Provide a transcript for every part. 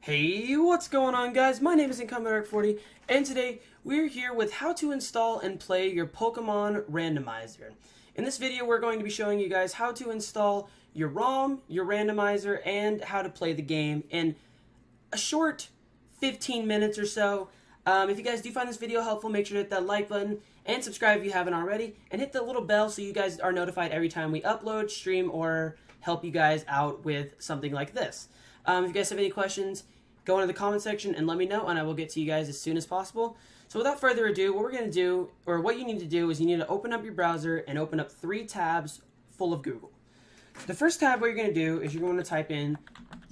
Hey, what's going on, guys? My name is Incumbent40, and today we're here with how to install and play your Pokemon Randomizer. In this video, we're going to be showing you guys how to install your ROM, your randomizer, and how to play the game in a short 15 minutes or so. If you guys do find this video helpful, make sure to hit that like button and subscribe if you haven't already, and hit the little bell so you guys are notified every time we upload, stream, or help you guys out with something like this. If you guys have any questions, go into the comment section and let me know, and I will get to you guys as soon as possible. So without further ado, what we're going to do, or what you need to do, is you need to open up your browser and open up 3 tabs full of Google. The first tab, what you're going to do is you're going to type in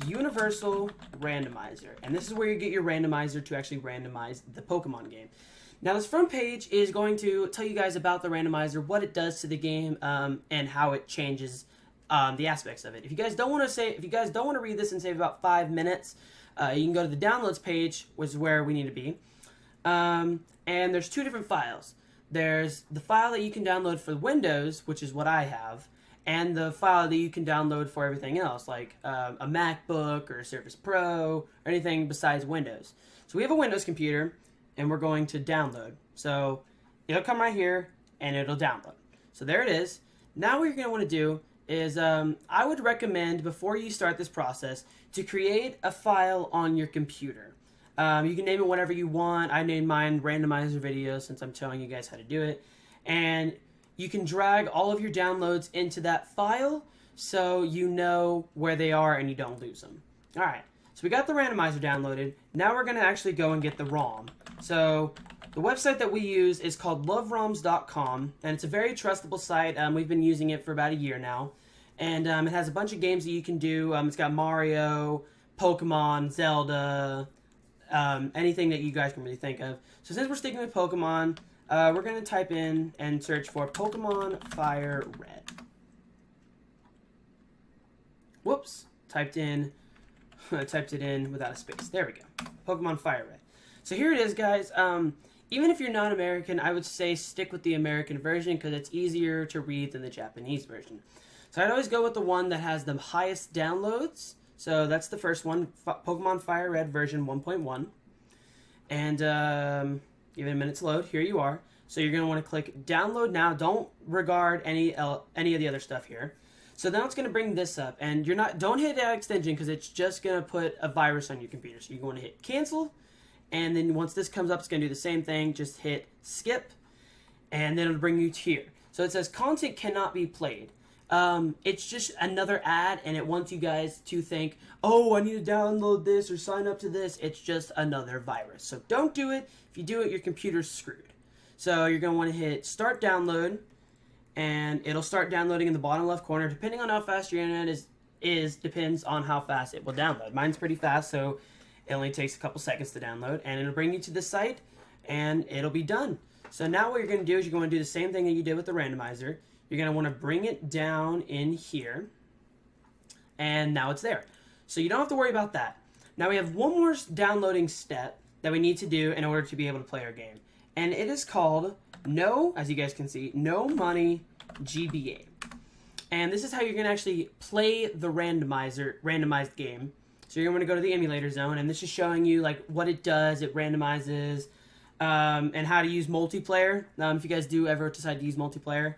Universal Randomizer, and this is where you get your randomizer to actually randomize the Pokemon game. Now this front page is going to tell you guys about the randomizer, what it does to the game, and how it changes the aspects of it. If you guys don't want to read this and save about 5 minutes, you can go to the downloads page, which is where we need to be. And there's 2 different files. There's the file that you can download for Windows, which is what I have, and the file that you can download for everything else, like a MacBook or a Surface Pro, or anything besides Windows. So we have a Windows computer, and we're going to download. So it'll come right here, and it'll download. So there it is. Now what you're going to want to do is I would recommend, before you start this process, to create a file on your computer. You can name it whatever you want. I named mine Randomizer Videos since I'm showing you guys how to do it. And you can drag all of your downloads into that file so you know where they are and you don't lose them. Alright, so we got the randomizer downloaded. Now we're going to actually go and get the ROM. So the website that we use is called loveroms.com, and it's a very trustable site. We've been using it for about a year now. And it has a bunch of games that you can do. It's got Mario, Pokemon, Zelda, anything that you guys can really think of. So since we're sticking with Pokemon, we're going to type in and search for Pokemon Fire Red. Whoops, typed it in without a space. There we go. Pokemon Fire Red. So here it is, guys. Even if you're not American, I would say stick with the American version because it's easier to read than the Japanese version. So I'd always go with the one that has the highest downloads. So that's the first one, Pokemon Fire Red version 1.1. And give it a minute to load. Here you are. So you're going to want to click download now. Don't regard any of the other stuff here. So now it's going to bring this up, and don't hit that extension because it's just going to put a virus on your computer. So you're going to hit cancel, and then once this comes up, it's going to do the same thing. Just hit skip, and then it'll bring you to here. So it says content cannot be played. It's just another ad, and it wants you guys to think, oh, I need to download this or sign up to this. It's just another virus. So don't do it. If you do it, your computer's screwed. So you're going to want to hit start download, and it'll start downloading in the bottom left corner. Depending on how fast your internet is depends on how fast it will download. Mine's pretty fast, so it only takes a couple seconds to download, and it'll bring you to the site, and it'll be done. So now what you're going to do is you're going to do the same thing that you did with the randomizer. You're going to want to bring it down in here, and now it's there. So you don't have to worry about that. Now we have one more downloading step that we need to do in order to be able to play our game, and it is called as you guys can see, No Money GBA. And this is how you're going to actually play the randomized game. So you're going to go to the emulator zone, and this is showing you like what it does. It randomizes, and how to use multiplayer, if you guys do ever decide to use multiplayer.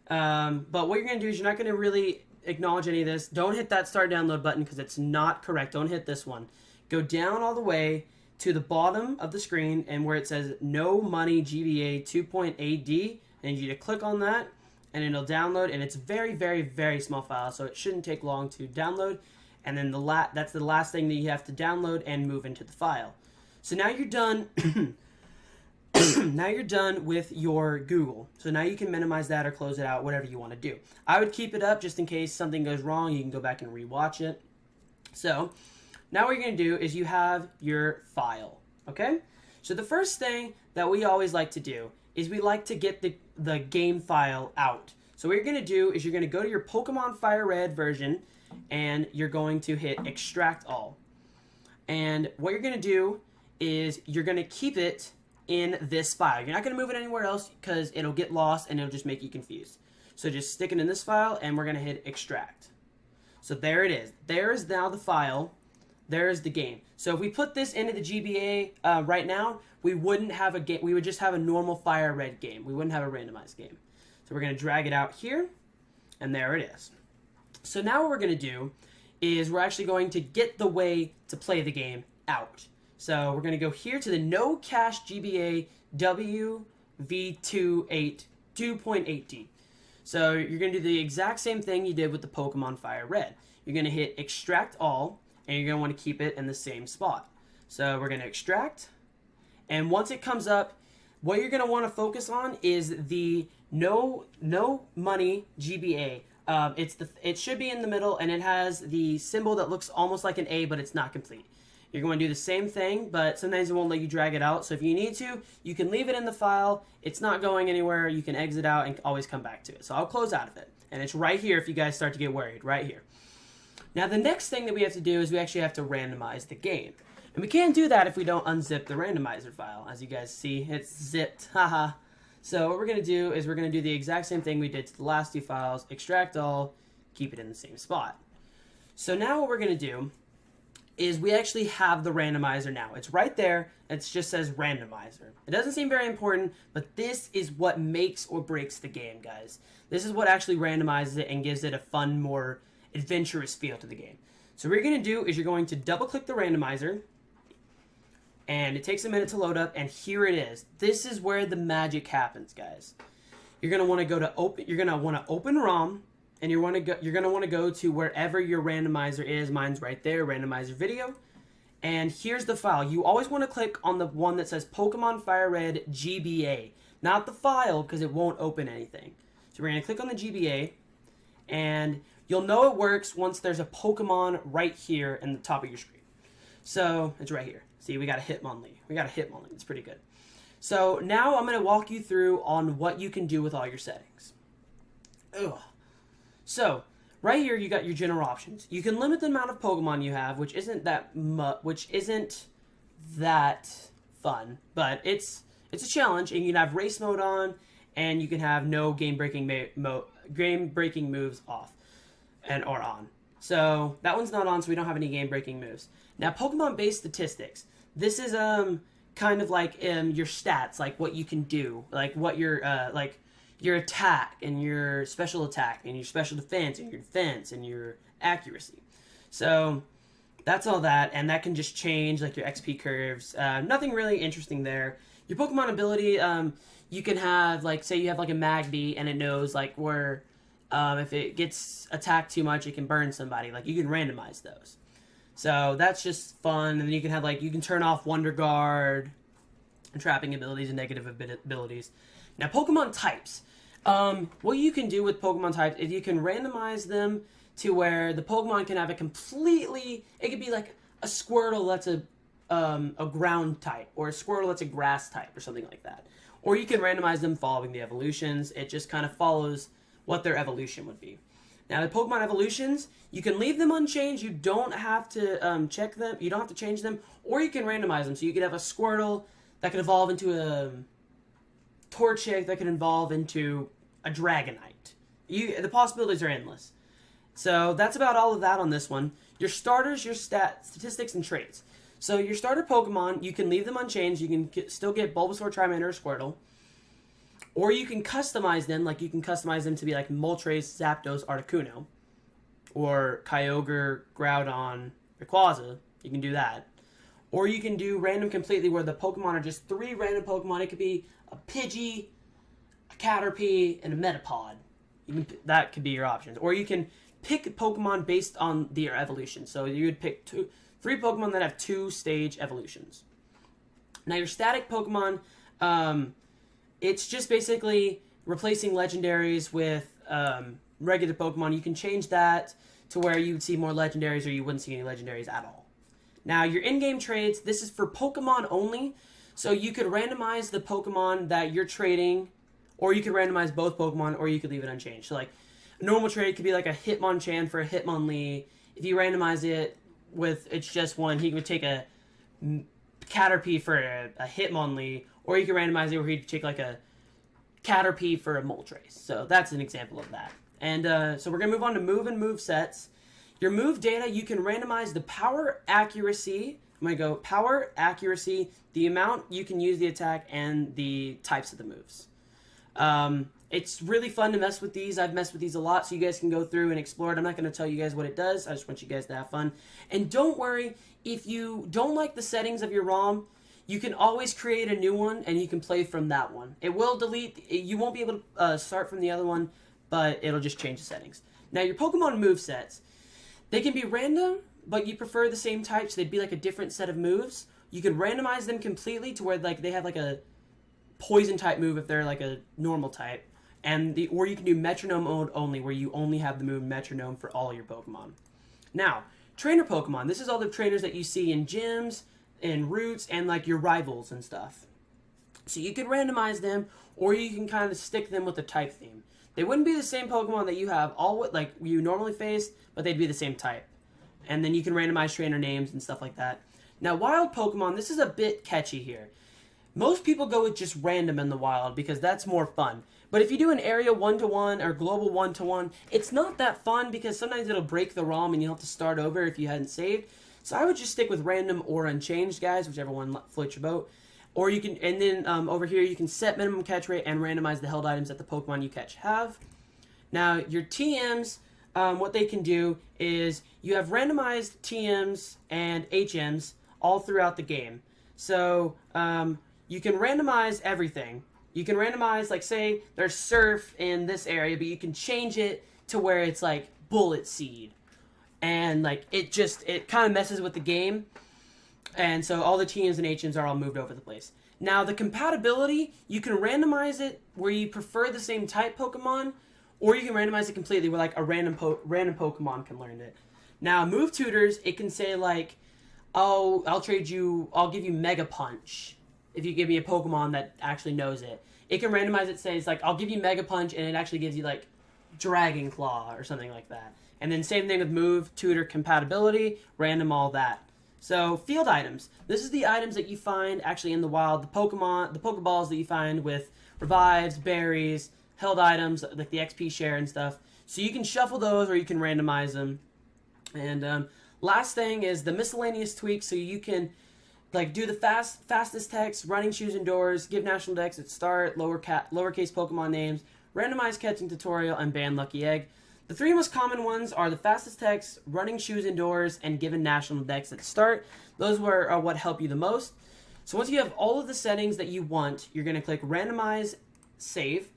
But what you're going to do is you're not going to really acknowledge any of this. Don't hit that start download button because it's not correct. Don't hit this one. Go down all the way to the bottom of the screen, and where it says No Money GBA 2.AD, and you need to click on that, and it'll download, and it's very, very, very small file, so it shouldn't take long to download. And then that's the last thing that you have to download and move into the file. So now you're done. Now you're done with your Google. So now you can minimize that or close it out, whatever you want to do. I would keep it up just in case something goes wrong. You can go back and rewatch it. So now what you're going to do is you have your file. Okay? So the first thing that we always like to do is we like to get the game file out. So what you're going to do is you're going to go to your Pokemon Fire Red version, and you're going to hit extract all. And what you're going to do is you're going to keep it in this file. You're not going to move it anywhere else because it'll get lost and it'll just make you confused. So just stick it in this file, and we're going to hit extract. So there it is. There is now the file there's the game. So if we put this into the GBA right now, we wouldn't have a game. We would just have a normal fire red game. We wouldn't have a randomized game. So we're going to drag it out here, and there it is. So now what we're going to do is we're actually going to get the way to play the game out. So we're going to go here to the no cache GBA WV28 2.8D. So you're going to do the exact same thing you did with the Pokemon Fire Red. You're going to hit extract all, and you're going to want to keep it in the same spot. So we're going to extract, and once it comes up, what you're going to want to focus on is the no money GBA. It should be in the middle, and it has the symbol that looks almost like an A, but it's not complete. You're going to do the same thing, but sometimes it won't let you drag it out. So if you need to, you can leave it in the file. It's not going anywhere. You can exit out and always come back to it. So I'll close out of it. And it's right here if you guys start to get worried, right here. Now the next thing that we have to do is we actually have to randomize the game. And we can't do that if we don't unzip the randomizer file. As you guys see, it's zipped. Haha. So what we're going to do is we're going to do the exact same thing we did to the last two files. Extract all, keep it in the same spot. So now what we're going to do is we actually have the randomizer now. It's right there. It just says randomizer. It doesn't seem very important, but this is what makes or breaks the game, guys. This is what actually randomizes it and gives it a fun, more adventurous feel to the game. So what you're going to do is you're going to double click the randomizer, and it takes a minute to load up, and here it is. This is where the magic happens, guys. You're going to want to go to open. You're going to want to open ROM. And you're going to want to go to wherever your randomizer is. Mine's right there, randomizer video. And here's the file. You always want to click on the one that says Pokemon Fire Red GBA. Not the file, because it won't open anything. So we're going to click on the GBA. And you'll know it works once there's a Pokemon right here in the top of your screen. So it's right here. See, we got a Hitmonlee. It's pretty good. So now I'm going to walk you through on what you can do with all your settings. Ugh. So, right here you got your general options. You can limit the amount of Pokemon you have, which isn't that fun, but it's a challenge. And you can have race mode on, and you can have no game-breaking moves off or on. So that one's not on, so we don't have any game-breaking moves. Now, Pokemon-based statistics. This is kind of like your stats, like what you can do, like what your your attack and your special attack and your special defense and your accuracy. So that's all that, and that can just change, like your XP curves. Nothing really interesting there. Your Pokemon ability, you can have, like, say you have like a Magby and it knows like where if it gets attacked too much, it can burn somebody. Like, you can randomize those. So that's just fun. And then you can have, like, you can turn off Wonder Guard and trapping abilities and negative abilities. Now, Pokemon types. What you can do with Pokemon types is you can randomize them to where the Pokemon can have a completely... It could be like a Squirtle that's a ground type, or a Squirtle that's a grass type, or something like that. Or you can randomize them following the evolutions. It just kind of follows what their evolution would be. Now, the Pokemon evolutions, you can leave them unchanged. You don't have to check them. You don't have to change them. Or you can randomize them. So you could have a Squirtle that could evolve into a Torchic that could evolve into a Dragonite. The possibilities are endless. So that's about all of that on this one. Your starters, your statistics, and traits. So your starter Pokemon, you can leave them unchanged. You can still get Bulbasaur, Charmander, or Squirtle. Or you can customize them, like you can customize them to be like Moltres, Zapdos, Articuno. Or Kyogre, Groudon, Rayquaza. You can do that. Or you can do random completely, where the Pokemon are just 3 random Pokemon. It could be a Pidgey, a Caterpie, and a Metapod. That could be your options. Or you can pick Pokemon based on their evolution. So you would pick 3 Pokemon that have 2-stage evolutions. Now your static Pokemon, it's just basically replacing legendaries with regular Pokemon. You can change that to where you would see more legendaries, or you wouldn't see any legendaries at all. Now, your in-game trades, this is for Pokemon only. So you could randomize the Pokemon that you're trading, or you could randomize both Pokemon, or you could leave it unchanged. So, like, a normal trade could be like a Hitmonchan for a Hitmonlee. If you randomize it with it's just one, he would take a Caterpie for a Hitmonlee, or you could randomize it where he'd take like a Caterpie for a Moltres. So that's an example of that. And so we're going to move on to move and move sets. Your move data, you can randomize the power, accuracy. I'm going to go power, accuracy, the amount you can use the attack, and the types of the moves. It's really fun to mess with these. I've messed with these a lot, so you guys can go through and explore it. I'm not going to tell you guys what it does. I just want you guys to have fun. And don't worry, if you don't like the settings of your ROM, you can always create a new one, and you can play from that one. It will delete. You won't be able to start from the other one, but it'll just change the settings. Now, your Pokemon movesets, they can be random, but you prefer the same type, so they'd be like a different set of moves. You can randomize them completely to where like they have like a poison type move if they're like a normal type, or you can do metronome mode only, where you only have the move metronome for all your Pokemon. Now, trainer Pokemon. This is all the trainers that you see in gyms, in routes, and like your rivals and stuff. So you could randomize them, or you can kind of stick them with the type theme. They wouldn't be the same Pokemon that you have like you normally face, but they'd be the same type. And then you can randomize trainer names and stuff like that. Now, wild Pokemon, this is a bit catchy here. Most people go with just random in the wild because that's more fun. But if you do an area 1-to-1 or global 1-to-1, it's not that fun because sometimes it'll break the ROM and you'll have to start over if you hadn't saved. So I would just stick with random or unchanged, guys, whichever one floats your boat. Or you can, and then over here you can set minimum catch rate and randomize the held items that the Pokemon you catch have. Now, your TMs, what they can do is you have randomized TMs and HMs all throughout the game. So you can randomize everything. You can randomize, like, say there's Surf in this area, but you can change it to where it's like Bullet Seed. And like it kind of messes with the game. And so all the TMs and HMs are all moved over the place. Now, the compatibility, you can randomize it where you prefer the same type Pokemon, or you can randomize it completely where like a random Pokemon can learn it. Now, move tutors, it can say like, oh, I'll give you Mega Punch if you give me a Pokemon that actually knows it. It can randomize it, says like, I'll give you Mega Punch, and it actually gives you like Dragon Claw or something like that. And then same thing with move, tutor, compatibility, random, all that. So, field items. This is the items that you find actually in the wild. The Pokeballs that you find with revives, berries, held items, like the XP share and stuff. So you can shuffle those or you can randomize them. And last thing is the miscellaneous tweaks. So you can like do the fastest text, running shoes indoors, give national dex at start, lowercase Pokemon names, randomized catching tutorial, and ban lucky egg. The three most common ones are the fastest text, running shoes indoors, and given national dex at the start. Those are what help you the most. So once you have all of the settings that you want, you're going to click randomize, save,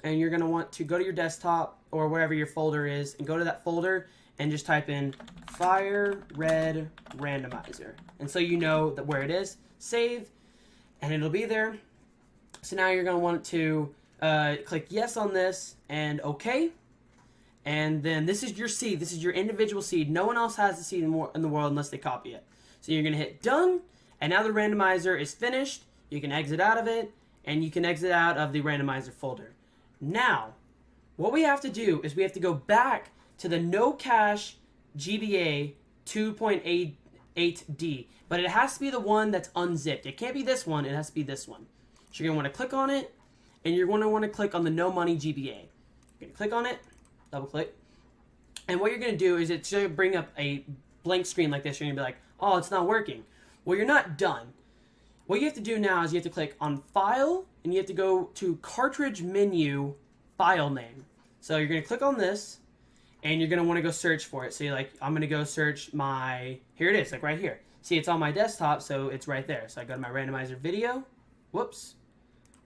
and you're going to want to go to your desktop or wherever your folder is and go to that folder and just type in Fire Red Randomizer. And so you know that where it is, save, and it'll be there. So now you're going to want to click yes on this and OK. And then this is your seed. This is your individual seed. No one else has the seed in the world unless they copy it. So you're going to hit done. And now the randomizer is finished. You can exit out of it. And you can exit out of the randomizer folder. Now, what we have to do is we have to go back to the no cache GBA 2.88D. But it has to be the one that's unzipped. It can't be this one. It has to be this one. So you're going to want to click on it. And you're going to want to click on the no money GBA. You're going to click on it. Double click. And what you're going to do is it's going to bring up a blank screen like this. You're going to be like, oh, it's not working. Well, you're not done. What you have to do now is you have to click on File, and you have to go to Cartridge Menu, File Name. So you're going to click on this, and you're going to want to go search for it. So you're like, I'm going to go search here it is, like right here. See, it's on my desktop, so it's right there. So I go to my randomizer video. Whoops.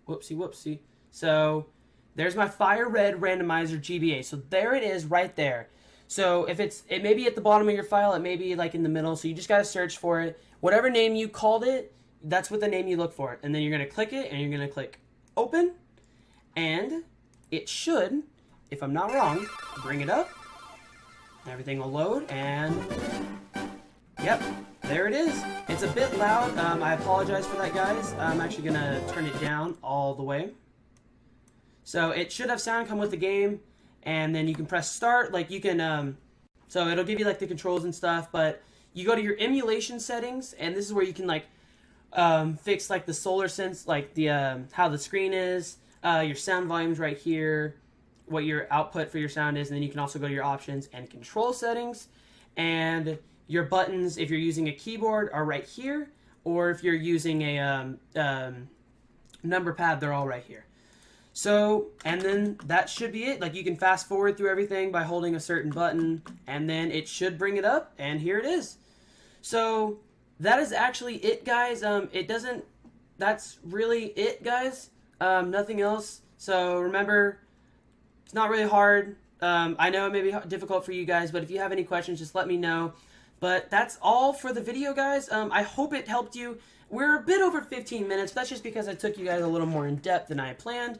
Whoopsie. So there's my Fire Red Randomizer GBA. So there it is right there. So if it may be at the bottom of your file, it may be like in the middle. So you just got to search for it. Whatever name you called it, that's what the name you look for. And then you're going to click it and you're going to click open. And it should, if I'm not wrong, bring it up. Everything will load and yep, there it is. It's a bit loud. I apologize for that, guys. I'm actually going to turn it down all the way. So it should have sound come with the game, and then you can press start. Like you can, so it'll give you like the controls and stuff. But you go to your emulation settings, and this is where you can like fix like the solar sense, like the how the screen is, your sound volumes right here, what your output for your sound is, and then you can also go to your options and control settings. and your buttons, if you're using a keyboard, are right here, or if you're using a number pad, they're all right here. So, and then that should be it. Like, you can fast forward through everything by holding a certain button, and then it should bring it up, and here it is. So, that is actually it, guys. That's really it, guys. Nothing else. So, remember, it's not really hard. I know it may be difficult for you guys, but if you have any questions, just let me know. But that's all for the video, guys. I hope it helped you. We're a bit over 15 minutes, but that's just because I took you guys a little more in depth than I had planned.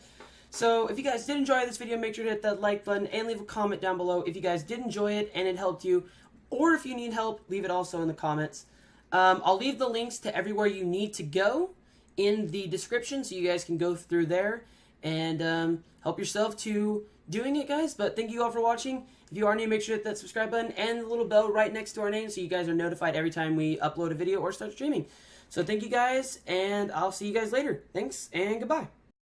So if you guys did enjoy this video, make sure to hit that like button and leave a comment down below if you guys did enjoy it and it helped you. Or if you need help, leave it also in the comments. I'll leave the links to everywhere you need to go in the description so you guys can go through there and help yourself to doing it, guys. But thank you all for watching. If you are new, make sure to hit that subscribe button and the little bell right next to our name so you guys are notified every time we upload a video or start streaming. So thank you guys, and I'll see you guys later. Thanks, and goodbye.